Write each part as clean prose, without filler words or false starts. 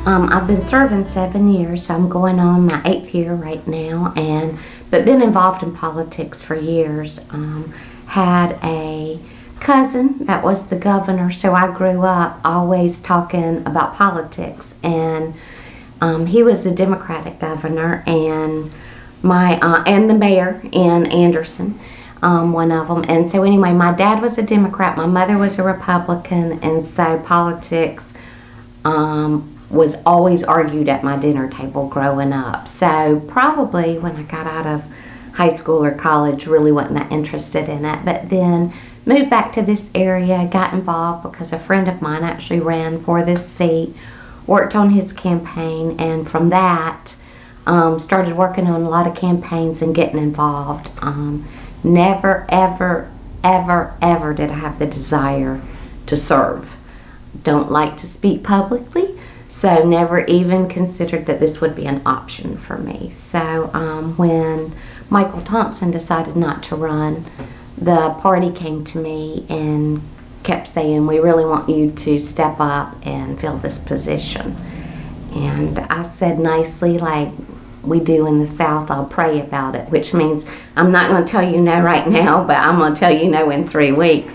I've been serving 7 years. I'm going on my 8th year right now, but been involved in politics for years. Had a cousin that was the governor, so I grew up always talking about politics, and he was the Democratic governor, and and the mayor in Anderson, one of them. And so anyway, my dad was a Democrat, my mother was a Republican, and so politics was always argued at my dinner table growing up. So probably when I got out of high school or college, really wasn't that interested in it. But then moved back to this area, got involved because a friend of mine actually ran for this seat, worked on his campaign, and from that started working on a lot of campaigns and getting involved. Never, ever, ever, ever did I have the desire to serve. Don't like to speak publicly, so never even considered that this would be an option for me. So when Michael Thompson decided not to run, the party came to me and kept saying, we really want you to step up and fill this position. And I said nicely, like we do in the South, I'll pray about it, which means I'm not going to tell you no right now, but I'm going to tell you no in 3 weeks.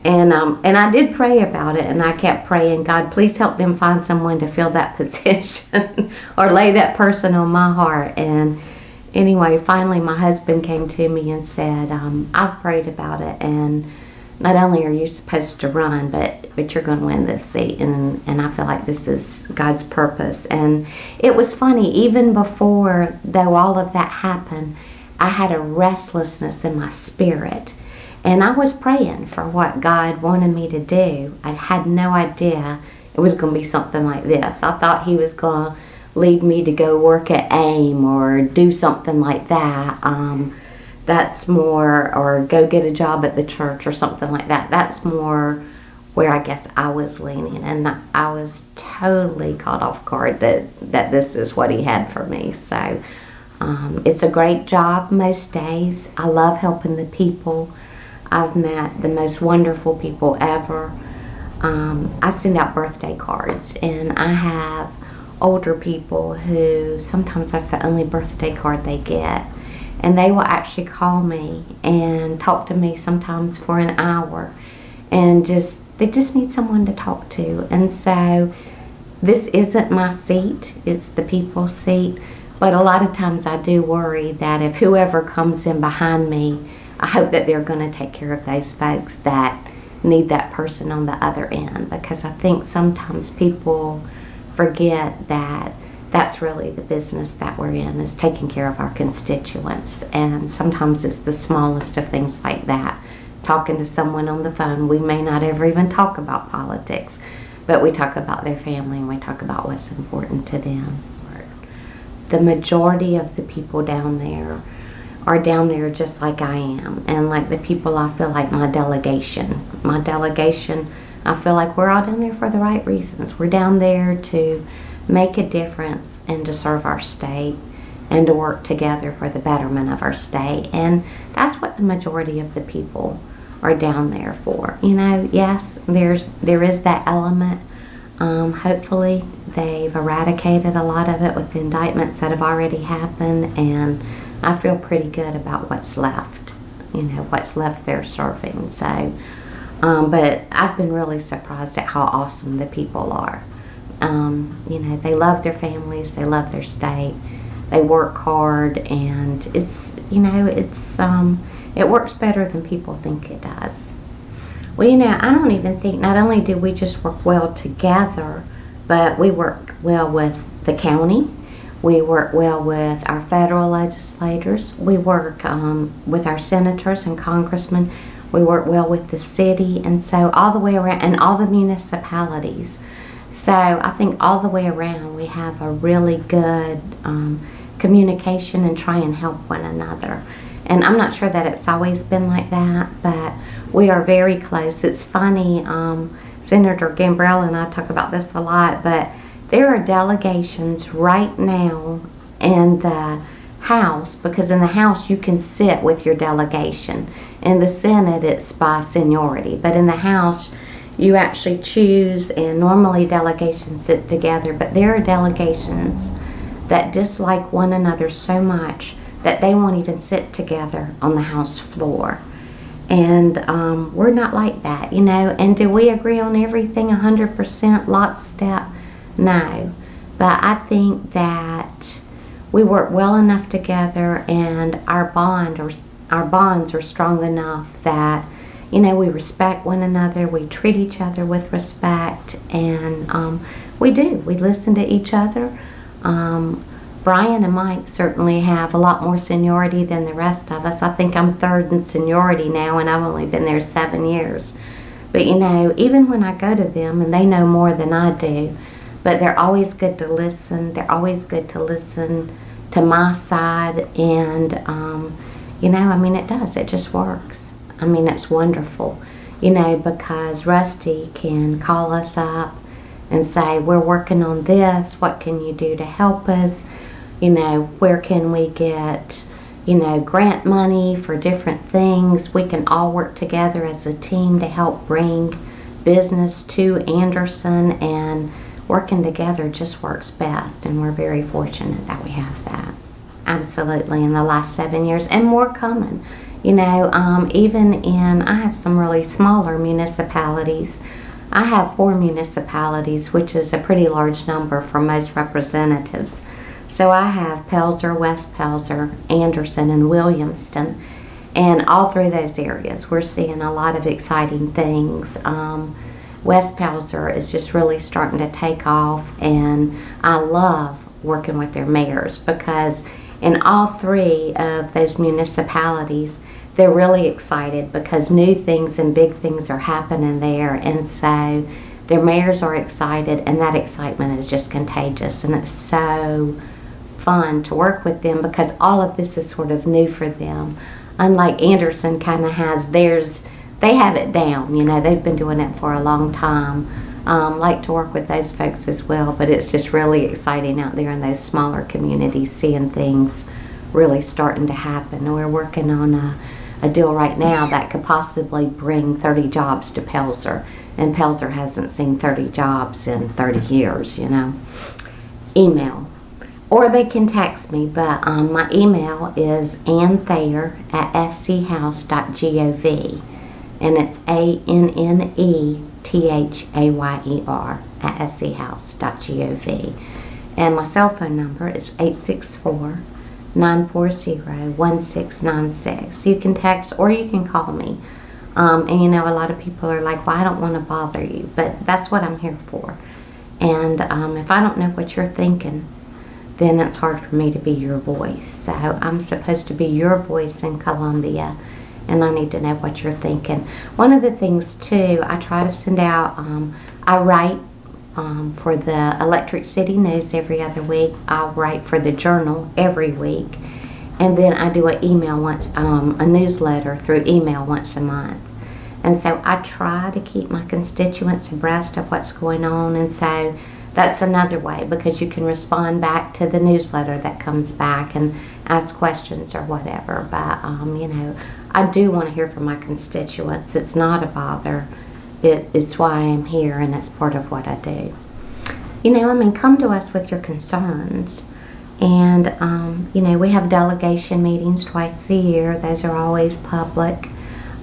And I did pray about it, and I kept praying, God, please help them find someone to fill that position or lay that person on my heart. And anyway, finally my husband came to me and said, I've prayed about it, and not only are you supposed to run, but you're going to win this seat, and I feel like this is God's purpose. And it was funny, even before, though all of that happened, I had a restlessness in my spirit. And I was praying for what God wanted me to do. I had no idea it was going to be something like this. I thought he was going to lead me to go work at AIM or do something like that. That's more, or go get a job at the church or something like that. That's more where I guess I was leaning. And I was totally caught off guard that this is what he had for me. So it's a great job most days. I love helping the people. I've met the most wonderful people ever. I send out birthday cards, and I have older people who sometimes that's the only birthday card they get, and they will actually call me and talk to me sometimes for an hour, and they just need someone to talk to. And so this isn't my seat, it's the people's seat, but a lot of times I do worry that if whoever comes in behind me, I hope that they're going to take care of those folks that need that person on the other end, because I think sometimes people forget that that's really the business that we're in, is taking care of our constituents. And sometimes it's the smallest of things like that. Talking to someone on the phone, we may not ever even talk about politics, but we talk about their family and we talk about what's important to them. The majority of the people down there are down there just like I am, and like the people I feel like my delegation, I feel like we're all down there for the right reasons. We're down there to make a difference and to serve our state and to work together for the betterment of our state. And that's what the majority of the people are down there for. You know, yes, there is that element. Hopefully they've eradicated a lot of it with the indictments that have already happened, and I feel pretty good about what's left, what's left there serving. So, but I've been really surprised at how awesome the people are. They love their families, they love their state, they work hard, and it works better than people think it does. Well, I don't even think, not only do we just work well together, but we work well with the county. We work well with our federal legislators. We work with our senators and congressmen. We work well with the city, and so all the way around, and all the municipalities. So I think all the way around we have a really good communication and try and help one another. And I'm not sure that it's always been like that, but we are very close. It's funny, Senator Gambrell and I talk about this a lot, but there are delegations right now in the House, because in the House you can sit with your delegation. In the Senate it's by seniority, but in the House you actually choose, and normally delegations sit together, but there are delegations that dislike one another so much that they won't even sit together on the House floor. And we're not like that, you know. And do we agree on everything 100% lockstep? No. But I think that we work well enough together, and our bonds are strong enough that, you know, we respect one another, we treat each other with respect, and we listen to each other. Brian and Mike certainly have a lot more seniority than the rest of us. I think I'm third in seniority now, and I've only been there 7 years. But you know, even when I go to them, and they know more than I do, but they're always good to listen. They're always good to listen to my side, and you know, I mean, it just works. I mean, it's wonderful, you know, because Rusty can call us up and say, we're working on this, what can you do to help us? You know, where can we get, you know, grant money for different things? We can all work together as a team to help bring business to Anderson, and working together just works best, and we're very fortunate that we have that. Absolutely, in the last 7 years, and more coming. You know, even I have some really smaller municipalities. I have 4 municipalities, which is a pretty large number for most representatives. So I have Pelzer, West Pelzer, Anderson, and Williamston. And all through those areas, we're seeing a lot of exciting things. West Pelzer is just really starting to take off, and I love working with their mayors, because in all 3 of those municipalities, they're really excited because new things and big things are happening there. And so their mayors are excited, and that excitement is just contagious, and it's so fun to work with them because all of this is sort of new for them. Unlike Anderson kind of has theirs, they have it down, you know, they've been doing it for a long time. Like to work with those folks as well, but it's just really exciting out there in those smaller communities, seeing things really starting to happen. We're working on a deal right now that could possibly bring 30 jobs to Pelzer, and Pelzer hasn't seen 30 jobs in 30 years, you know. Email. Or they can text me, but my email is Anne Thayer at schouse.gov, and it's ANNETHAYER at schouse.gov. And my cell phone number is 864-940-1696. You can text or you can call me. And you know, a lot of people are like, well, I don't want to bother you, but that's what I'm here for. And if I don't know what you're thinking, then it's hard for me to be your voice. So I'm supposed to be your voice in Columbia, and I need to know what you're thinking. One of the things too, I try to send out, I write for the Electric City News every other week. I'll write for the Journal every week, and then I do a newsletter through email once a month. And so I try to keep my constituents abreast of what's going on, and so that's another way, because you can respond back to the newsletter that comes back and ask questions or whatever. But you know, I do want to hear from my constituents. It's not a bother. It's why I'm here, and it's part of what I do. You know, I mean, come to us with your concerns. And you know, we have delegation meetings twice a year. Those are always public.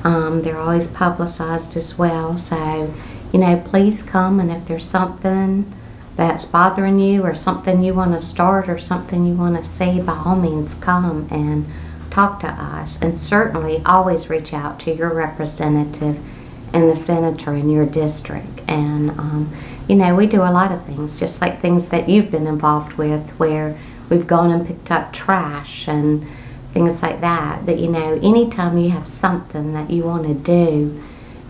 They're always publicized as well. So, you know, please come, and if there's something that's bothering you, or something you want to start, or something you want to see, by all means come and talk to us. And certainly always reach out to your representative and the senator in your district. And you know, we do a lot of things, just like things that you've been involved with, where we've gone and picked up trash and things like that. But you know, anytime you have something that you want to do,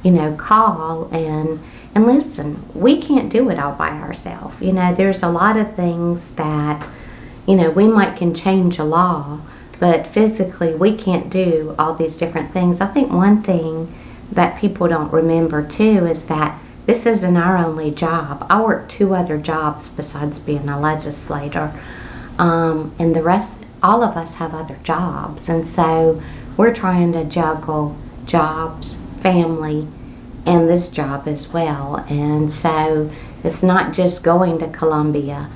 you know, call and listen. We can't do it all by ourselves. You know, there's a lot of things that, you know, we can change a law, but physically we can't do all these different things. I think one thing that people don't remember too is that this isn't our only job. I work 2 other jobs besides being a legislator, and the rest, all of us have other jobs, and so we're trying to juggle jobs, family, and this job as well. And so it's not just going to Columbia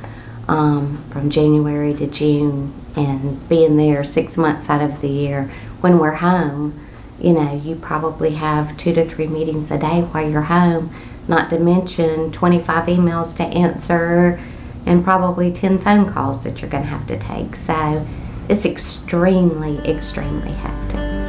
from January to June and being there 6 months out of the year. When we're home, you know, you probably have 2 to 3 meetings a day while you're home, not to mention 25 emails to answer and probably 10 phone calls that you're going to have to take. So it's extremely, extremely hectic.